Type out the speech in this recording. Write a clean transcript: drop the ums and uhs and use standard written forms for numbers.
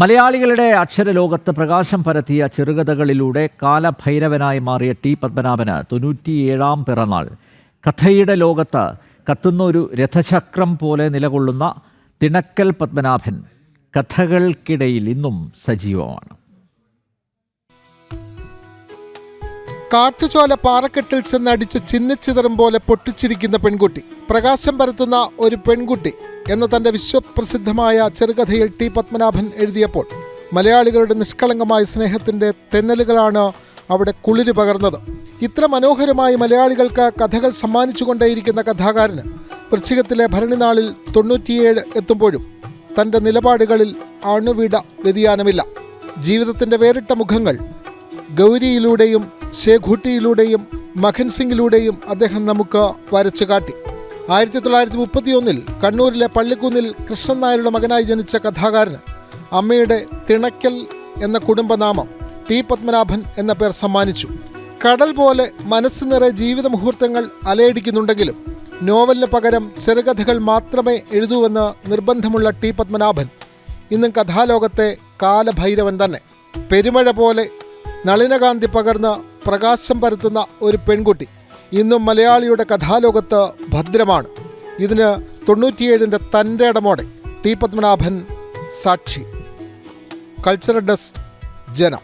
മലയാളികളുടെ അക്ഷരലോകത്ത് പ്രകാശം പരത്തിയ ചെറുകഥകളിലൂടെ കാലഭൈരവനായി മാറിയ ടി പത്മനാഭന് 97-ാം പിറന്നാൾ. കഥയുടെ ലോകത്ത് കത്തുന്ന ഒരു രഥചക്രം പോലെ നിലകൊള്ളുന്ന തിണക്കൽ പത്മനാഭൻ കഥകൾക്കിടയിൽ ഇന്നും സജീവമാണ്. കാട്ടുചോല പാറക്കെട്ടിൽ ചെന്നടിച്ച് ചിന്നിച്ചിതറും പോലെ പൊട്ടിച്ചിരിക്കുന്ന പെൺകുട്ടി, പ്രകാശം പരത്തുന്ന ഒരു പെൺകുട്ടി എന്ന തൻ്റെ വിശ്വപ്രസിദ്ധമായ ചെറുകഥയിൽ ടി പത്മനാഭൻ എഴുതിയപ്പോൾ മലയാളികളുടെ നിഷ്കളങ്കമായ സ്നേഹത്തിൻ്റെ തെന്നലുകളാണ് അവിടെ കുളിര് പകർന്നത്. ഇത്ര മനോഹരമായി മലയാളികൾക്ക് കഥകൾ സമ്മാനിച്ചുകൊണ്ടേയിരിക്കുന്ന കഥാകാരന് വൃശ്ചികത്തിലെ ഭരണിനാളിൽ 97 എത്തുമ്പോഴും തൻ്റെ നിലപാടുകളിൽ അണുവിട വ്യതിയാനമില്ല. ജീവിതത്തിൻ്റെ വേറിട്ട മുഖങ്ങൾ ഗൗരിയിലൂടെയും ശേഖുട്ടിയിലൂടെയും മഖൻ സിംഗിലൂടെയും അദ്ദേഹം നമുക്ക് വരച്ചു കാട്ടി. 1931 കണ്ണൂരിലെ പള്ളിക്കുന്നിൽ കൃഷ്ണൻ നായരുടെ മകനായി ജനിച്ച കഥാകാരന് അമ്മയുടെ തിണക്കൽ എന്ന കുടുംബനാമം ടി പത്മനാഭൻ എന്ന പേർ സമ്മാനിച്ചു. കടൽ പോലെ മനസ്സ് നിറയെ ജീവിത മുഹൂർത്തങ്ങൾ അലയടിക്കുന്നുണ്ടെങ്കിലും നോവലിന് പകരം ചെറുകഥകൾ മാത്രമേ എഴുതൂവെന്ന് നിർബന്ധമുള്ള ടി പത്മനാഭൻ ഇന്നും കഥാലോകത്തെ കാലഭൈരവൻ തന്നെ. പെരുമഴ പോലെ നളിനകാന്തി പകർന്ന് പ്രകാശം പരത്തുന്ന ഒരു പെൺകുട്ടി ഇന്നും മലയാളിയുടെ കഥാലോകത്ത് ഭദ്രമാണ്. ഇതിന് 97-ന്റെ തൻ്റെ ഇടമോടെ ടി പത്മനാഭൻ സാക്ഷി. കൾച്ചറൽ ഡെസ്ക്, ജനം.